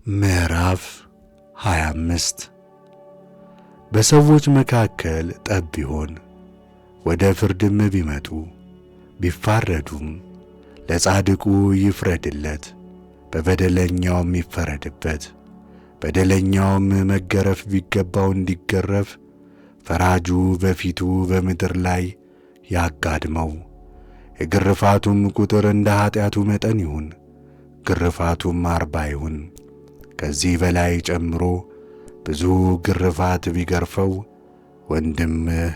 ምዕራፍ 25 በሰዎች መካከል ጠብ ቢሆን ወደ ፍርድም ቢመጡ ቢፋረዱም ለጻድቁ ይፍረድለት፣ በበደለኛውም ይፈረድበት። በደለኛውም መገረፍ ቢገባው እንዲገረፍ ፈራጁ በፊቱ በምድር ላይ ያጋድመው። የግርፋቱም ቁጥር እንደ ኃጢአቱ መጠን ይሁን፣ ግርፋቱም 40 ይሁን። ከዚህ በላይ ጨምሮ ብዙ ግርፋት ቢገርፈው ወንድምህ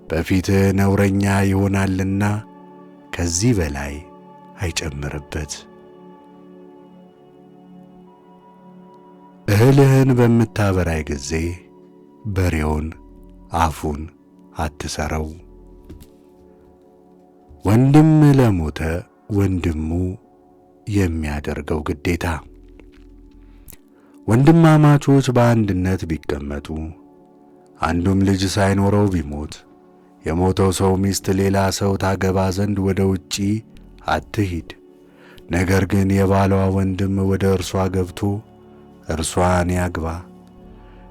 በፊትህ ነውረኛ ይሆናልና ከዚህ በላይ አይጨምርበት። እህልህን በምታበራይ ጊዜ በሬውን አፉን አትሰረው። ወንድም ለሞተ ወንድሙ የሚያደርገው ግዴታ። ወንድማማቾች በአንድነት ቢቀመጡ አንዱም ልጅ ሳይኖረው ቢሞት የሞተው ሰው ሚስት ሌላ ሰው ታገባ ዘንድ ወደ ውጪ አትሂድ። ነገር ግን የባሏ ወንድም ወደ እርሷ ገብቶ እርሷን ያግባ፣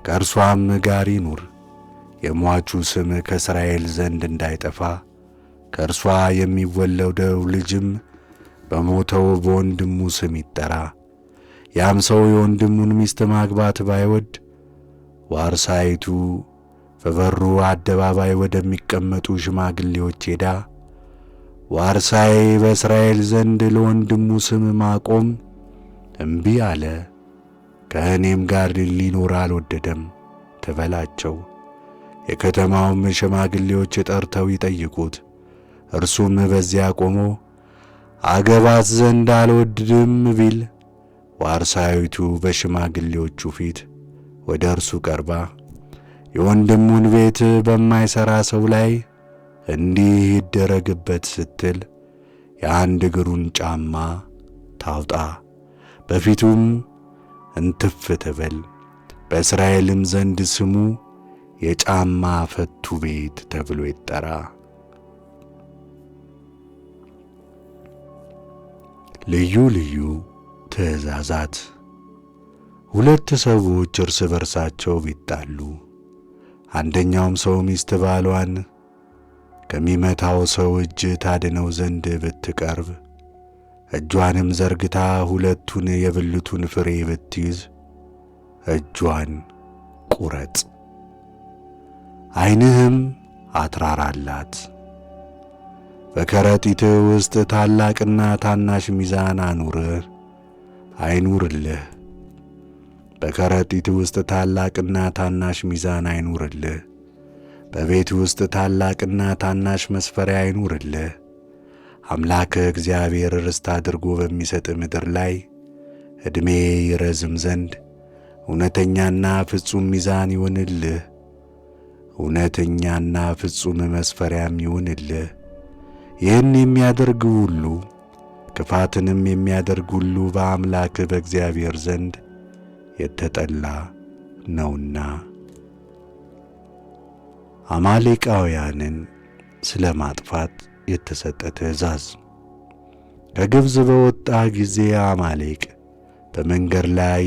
ከእርሷም ጋር ይኑር። የሟቹ ስም ከእስራኤል ዘንድ እንዳይጠፋ ከእርሷ የሚወለደው ልጅም በሞተው በወንድሙ ስም ይጠራ። ያም ሰው የወንድሙን ሚስት ማግባት ባይወድ ዋርሳይቱ በበሩ አደባባይ ወደሚቀመጡ ሽማግሌዎች ሄዳ ዋርሳይ በእስራኤል ዘንድ ለወንድሙ ስም ማቆም እምቢ አለ፣ ከእኔም ጋር ሊኖር አልወደደም ትበላቸው። የከተማውም ሽማግሌዎች ጠርተው ይጠይቁት። እርሱም በዚያ ቆሞ አገባት ዘንድ አልወድድም ቢል ዋርሳይቱ በሽማግሌዎቹ ፊት ወደ እርሱ ቀርባ የወንድሙን ቤት በማይሠራ ሰው ላይ እንዲህ ይደረግበት ስትል የአንድ እግሩን ጫማ ታውጣ፣ በፊቱም እንትፍ ትበል። በእስራኤልም ዘንድ ስሙ የጫማ ፈቱ ቤት ተብሎ ይጠራ። ልዩ ልዩ ትእዛዛት። ሁለት ሰዎች እርስ በርሳቸው ቢጣሉ አንደኛውም ሰው ሚስት ባሏን ከሚመታው ሰው እጅ ታድነው ዘንድ ብትቀርብ እጇንም ዘርግታ ሁለቱን የብልቱን ፍሬ ብትይዝ እጇን ቁረጥ፣ ዓይንህም አትራራላት። በከረጢትህ ውስጥ ታላቅና ታናሽ ሚዛን አይኑርልህ። በከረጢት ውስጥ ታላቅና ታናሽ ሚዛን አይኑርልህ። በቤት ውስጥ ታላቅና ታናሽ መስፈሪያ አይኑርልህ። አምላክህ እግዚአብሔር ርስት አድርጎ በሚሰጥ ምድር ላይ ዕድሜ ይረዝም ዘንድ እውነተኛና ፍጹም ሚዛን ይሁንልህ፣ እውነተኛና ፍጹም መስፈሪያም ይሁንልህ። ይህን የሚያደርግ ሁሉ ክፋትንም የሚያደርግ ሁሉ በአምላክህ በእግዚአብሔር ዘንድ የተጠላ ነውና። አማሌቃውያንን ስለ ማጥፋት የተሰጠ ትእዛዝ። ከግብፅ በወጣህ ጊዜ አማሌቅ በመንገድ ላይ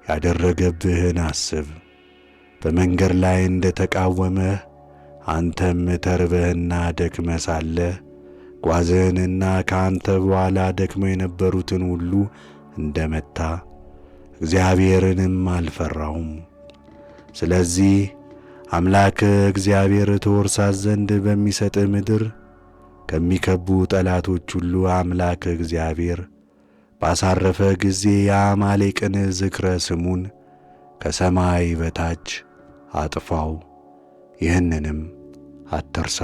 ያደረገብህን አስብ። በመንገድ ላይ እንደ ተቃወመህ አንተም ተርበህና ደክመህ ሳለህ ጓዝህንና ከአንተ በኋላ ደክመው የነበሩትን ሁሉ እንደመታ እግዚአብሔርንም አልፈራውም። ስለዚህ አምላክህ እግዚአብሔር ትወርሳት ዘንድ በሚሰጥ ምድር ከሚከቡ ጠላቶች ሁሉ አምላክህ እግዚአብሔር ባሳረፈ ጊዜ የአማሌቅን ዝክረ ስሙን ከሰማይ በታች አጥፋው። ይህንንም አትርሳ።